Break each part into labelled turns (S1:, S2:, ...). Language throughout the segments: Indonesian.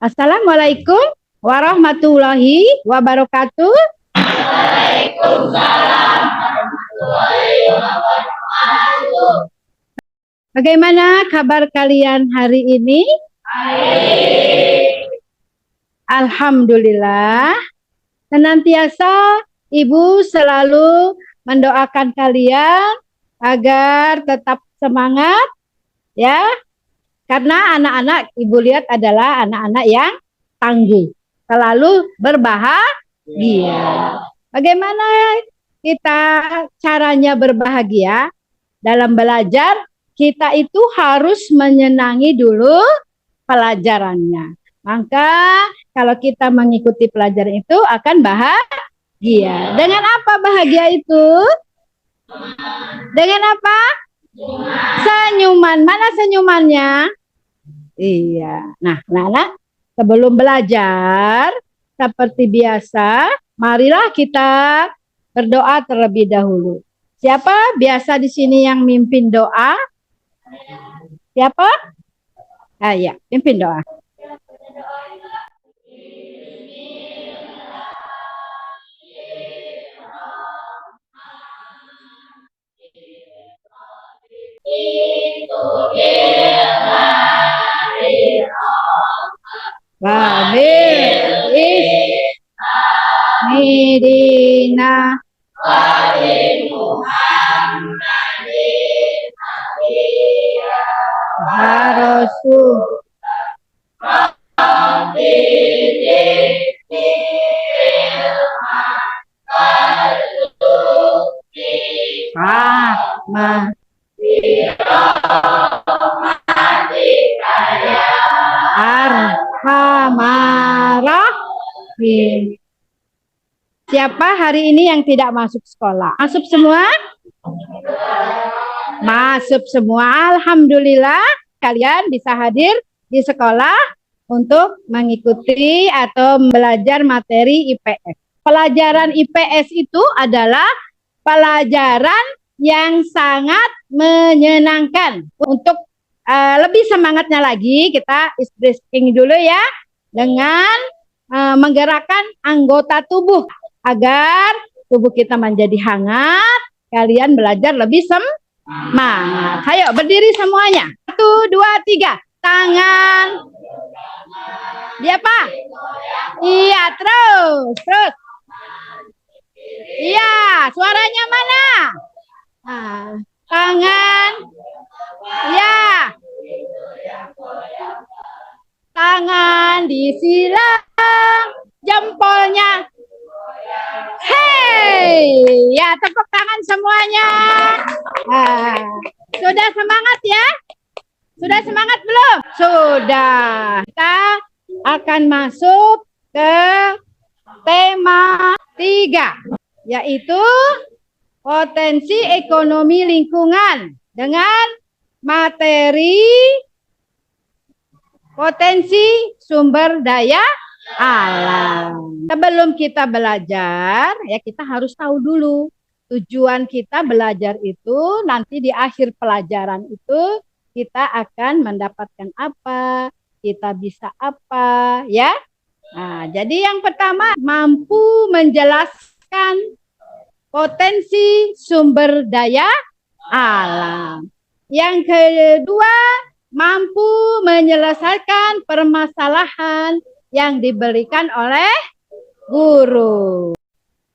S1: Assalamualaikum warahmatullahi wabarakatuh. Waalaikumsalam warahmatullahi wabarakatuh. Bagaimana kabar kalian hari ini? Baik. Alhamdulillah. Senantiasa Ibu selalu mendoakan kalian agar tetap semangat ya. Karena anak-anak Ibu lihat adalah anak-anak yang tangguh, selalu berbahagia. Bagaimana kita caranya berbahagia dalam belajar? Kita itu harus menyenangi dulu pelajarannya. Maka kalau kita mengikuti pelajaran itu akan bahagia. Dengan apa bahagia itu? Dengan apa? Senyuman. Mana senyumannya? Iya. Nah, anak-anak, sebelum belajar seperti biasa, marilah kita berdoa terlebih dahulu. Siapa biasa di sini yang mimpin doa? Siapa? Ah, ya, pimpin doa. Midina Rasul Arhamarahim. Siapa hari ini yang tidak masuk sekolah? Masuk semua? Masuk semua. Alhamdulillah kalian bisa hadir di sekolah untuk mengikuti atau belajar materi IPS. Pelajaran IPS itu adalah pelajaran yang sangat menyenangkan. Untuk lebih semangatnya lagi, kita stretching dulu ya, dengan menggerakkan anggota tubuh agar tubuh kita menjadi hangat. Kalian belajar lebih semangat. Ayo berdiri semuanya. 1, 2, 3. Tangan. Dia apa? Iya, terus. Iya, suaranya mana? Nah, tangan. Ya. Tangan disilang, jempolnya. Hey, ya tepuk tangan semuanya. Nah, sudah semangat ya? Sudah semangat belum? Sudah. Kita akan masuk ke tema 3, yaitu potensi ekonomi lingkungan dengan materi potensi sumber daya alam. Sebelum kita belajar, ya kita harus tahu dulu tujuan kita belajar itu. Nanti di akhir pelajaran itu kita akan mendapatkan apa, kita bisa apa, ya. Nah, jadi yang pertama, mampu menjelaskan potensi sumber daya alam. Yang kedua, mampu menyelesaikan permasalahan yang diberikan oleh guru.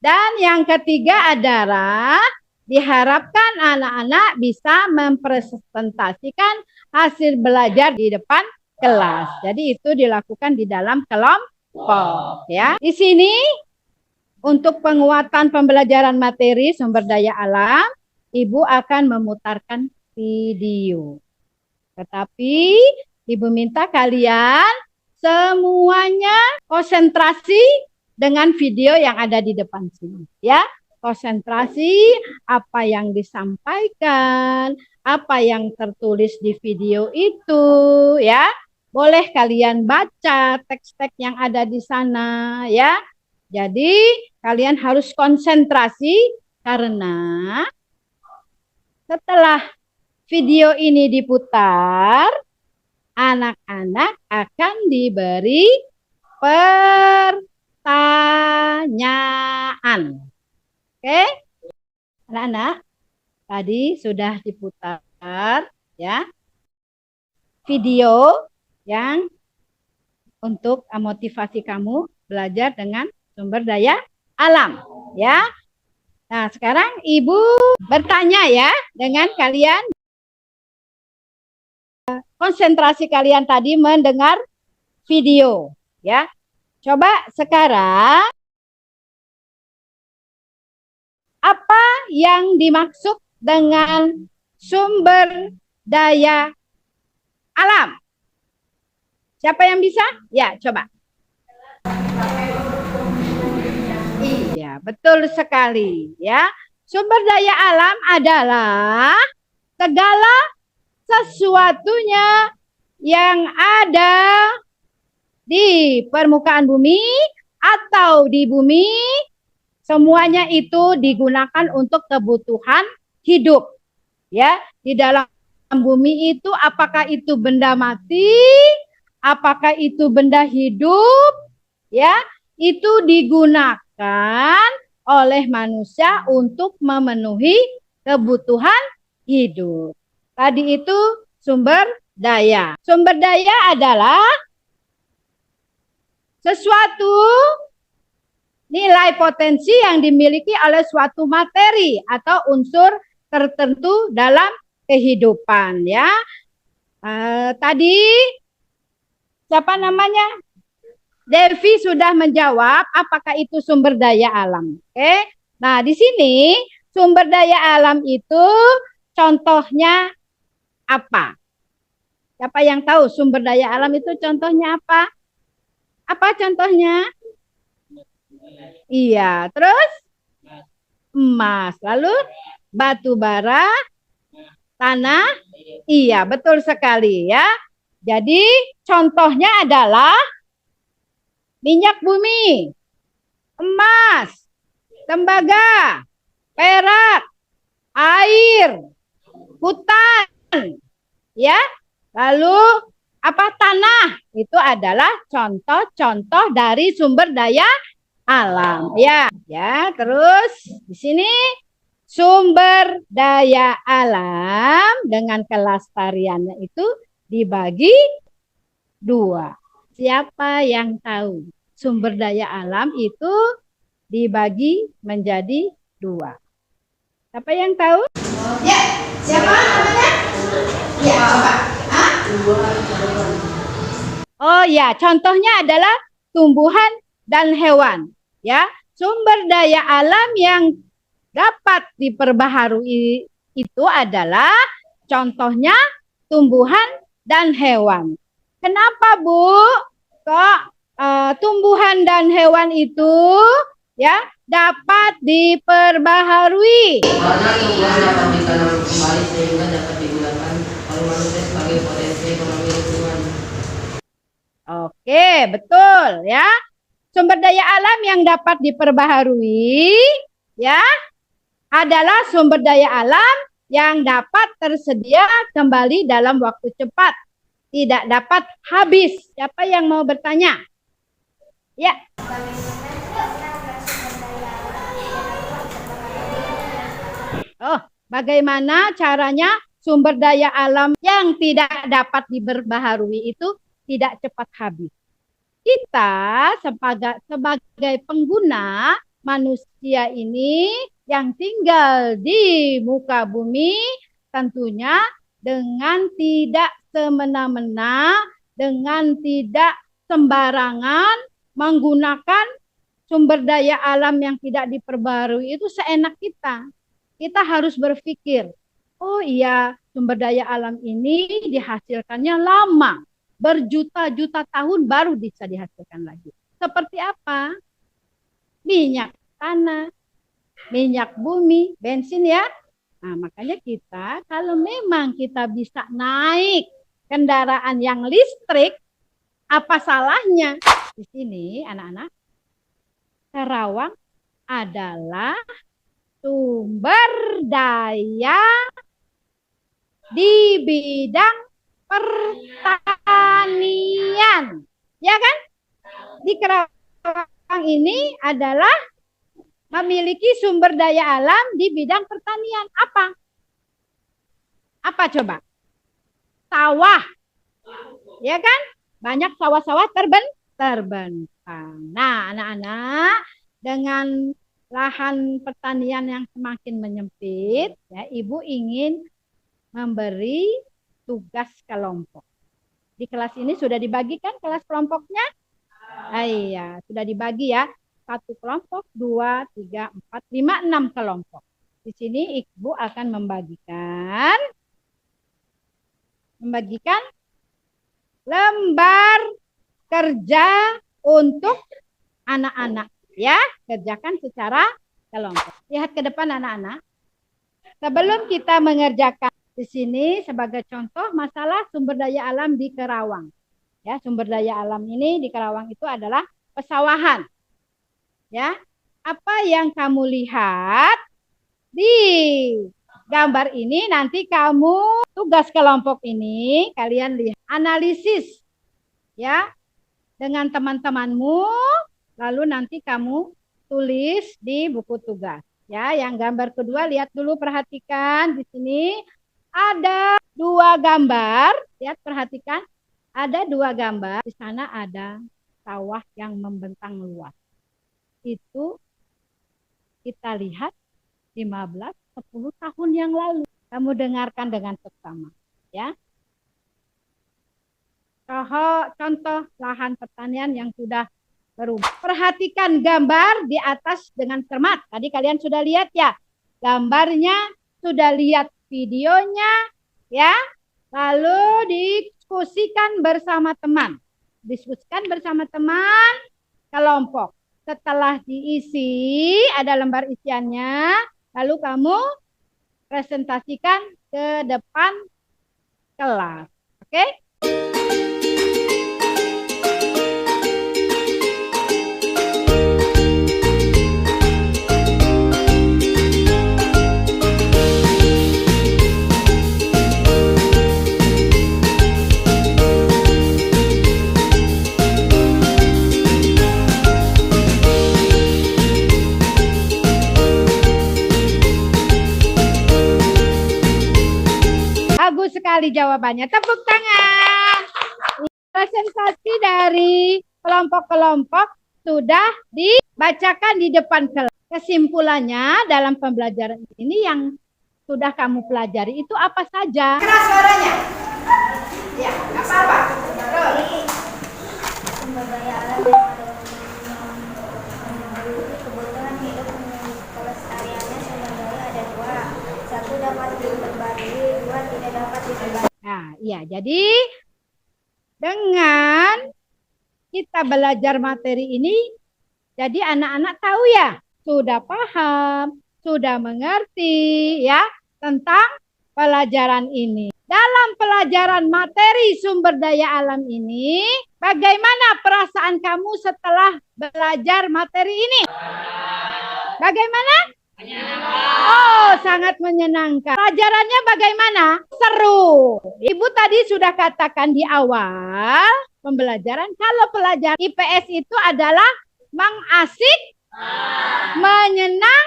S1: Dan yang ketiga adalah diharapkan anak-anak bisa mempresentasikan hasil belajar di depan kelas. Jadi itu dilakukan di dalam kelompok ya. Di sini untuk penguatan pembelajaran materi sumber daya alam, Ibu akan memutarkan video. Tetapi Ibu minta kalian semuanya konsentrasi dengan video yang ada di depan sini ya. Konsentrasi apa yang disampaikan, apa yang tertulis di video itu ya. Boleh kalian baca teks-teks yang ada di sana ya. Jadi kalian harus konsentrasi karena setelah video ini diputar, anak-anak akan diberi pertanyaan. Oke, anak-anak, tadi sudah diputar ya video yang untuk motivasi kamu belajar dengan sumber daya alam ya. Nah, sekarang Ibu bertanya ya dengan kalian. Konsentrasi kalian tadi mendengar video ya. Coba sekarang apa yang dimaksud dengan sumber daya alam? Siapa yang bisa? Ya, coba. Iya, betul sekali ya. Sumber daya alam adalah segala sesuatunya yang ada di permukaan bumi atau di bumi, semuanya itu digunakan untuk kebutuhan hidup. Ya, di dalam bumi itu apakah itu benda mati, apakah itu benda hidup, ya, itu digunakan oleh manusia untuk memenuhi kebutuhan hidup. Tadi itu sumber daya. Sumber daya adalah sesuatu nilai potensi yang dimiliki oleh suatu materi atau unsur tertentu dalam kehidupan ya. Tadi siapa namanya? Devi sudah menjawab apakah itu sumber daya alam. Oke. Nah, di sini sumber daya alam itu contohnya apa? Siapa yang tahu sumber daya alam itu contohnya apa? Apa contohnya? Iya, terus emas, lalu batu bara, tanah. Iya, betul sekali ya. Jadi contohnya adalah minyak bumi, emas, tembaga, perak, air, hutan, ya. Lalu apa tanah? Itu adalah contoh-contoh dari sumber daya alam. Ya, ya. Terus di sini sumber daya alam dengan kelestariannya itu dibagi dua. Siapa yang tahu sumber daya alam itu dibagi menjadi dua? Siapa yang tahu? Ya, siapa namanya? Ya, coba. Hah? Oh ya, contohnya adalah tumbuhan dan hewan. Ya, sumber daya alam yang dapat diperbaharui itu adalah contohnya tumbuhan dan hewan. Kenapa Bu? Kok tumbuhan dan hewan itu ya dapat diperbaharui?
S2: Karena tumbuhan dapat ditanam kembali sehingga dapat digunakan oleh manusia sebagai potensi ekonomi lingkungan.
S1: Oke, betul ya. Sumber daya alam yang dapat diperbaharui ya adalah sumber daya alam yang dapat tersedia kembali dalam waktu cepat. Tidak dapat habis. Siapa yang mau bertanya? Ya. Oh, bagaimana caranya sumber daya alam yang tidak dapat diperbaharui itu tidak cepat habis? Kita sebagai pengguna manusia ini yang tinggal di muka bumi tentunya dengan tidak semena-mena, dengan tidak sembarangan menggunakan sumber daya alam yang tidak diperbarui itu seenak kita. Kita harus berpikir, oh iya sumber daya alam ini dihasilkannya lama, berjuta-juta tahun baru bisa dihasilkan lagi. Seperti apa? Minyak tanah, minyak bumi, bensin ya. Nah, makanya kita kalau memang kita bisa naik kendaraan yang listrik, apa salahnya? Di sini anak-anak, Karawang adalah sumber daya di bidang pertanian. Ya kan? Di Kerawang ini adalah memiliki sumber daya alam di bidang pertanian. Apa? Apa coba? Sawah. Ya kan? Banyak sawah-sawah terbentang. Nah, anak-anak, dengan lahan pertanian yang semakin menyempit, ya, Ibu ingin memberi tugas kelompok. Di kelas ini sudah dibagikan kelas kelompoknya? Iya, sudah dibagi ya. 1 kelompok, 2, 3, 4, 5, 6 kelompok. Di sini Ibu akan membagikan lembar kerja untuk anak-anak, ya. Kerjakan secara kelompok. Lihat ke depan anak-anak. Sebelum kita mengerjakan di sini sebagai contoh masalah sumber daya alam di Kerawang. Ya, sumber daya alam ini di Kerawang itu adalah pesawahan. Ya. Apa yang kamu lihat di gambar ini, nanti kamu tugas kelompok ini kalian lihat analisis ya dengan teman-temanmu, lalu nanti kamu tulis di buku tugas. Ya, yang gambar kedua lihat dulu, perhatikan di sini ada 2 gambar, lihat perhatikan. Ada 2 gambar, di sana ada sawah yang membentang luas. Itu kita lihat 10 tahun yang lalu. Kamu dengarkan dengan seksama, ya. Contoh lahan pertanian yang sudah berubah. Perhatikan gambar di atas dengan cermat. Tadi kalian sudah lihat ya, gambarnya, sudah lihat videonya, ya. Lalu diskusikan bersama teman. Diskusikan bersama teman kelompok. Setelah diisi, ada lembar isiannya, lalu kamu presentasikan ke depan kelas. Oke? Bagus sekali jawabannya. Tepuk tangan. Presentasi dari kelompok-kelompok sudah dibacakan di depan kelas. Kesimpulannya dalam pembelajaran ini yang sudah kamu pelajari itu apa saja? Keras suaranya. Ya, nggak apa-apa.
S3: Sumber daya alam yang ada kebutuhan hidup pelestariannya sumber daya ada 2. 1 dapat diperbarui, 2 tidak dapat diperbarui.
S1: Nah, iya. Jadi dengan kita belajar materi ini, jadi anak-anak tahu ya, sudah paham, sudah mengerti ya tentang pelajaran ini. Dalam pelajaran materi sumber daya alam ini, bagaimana perasaan kamu setelah belajar materi ini? Bagaimana? Oh, sangat menyenangkan. Pelajarannya bagaimana? Seru. Ibu tadi sudah katakan di awal pembelajaran, kalau pelajaran IPS itu adalah mengasik, menyenang,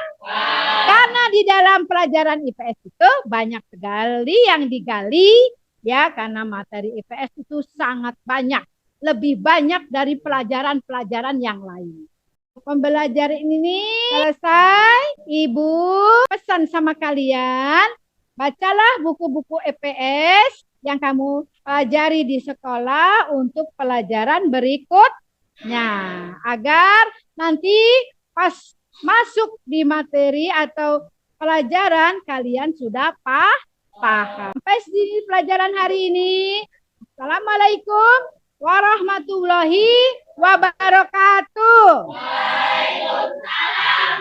S1: karena di dalam pelajaran IPS itu banyak sekali yang digali, ya, karena materi IPS itu sangat banyak, lebih banyak dari pelajaran-pelajaran yang lain. Pembelajaran ini selesai, Ibu pesan sama kalian, bacalah buku-buku EPS yang kamu pelajari di sekolah untuk pelajaran berikutnya, agar nanti pas masuk di materi atau pelajaran kalian sudah paham. Sampai di pelajaran hari ini. Assalamualaikum warahmatullahi wabarakatuh. Waalaikumsalam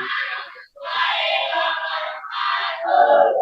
S1: warahmatullahi wabarakatuh.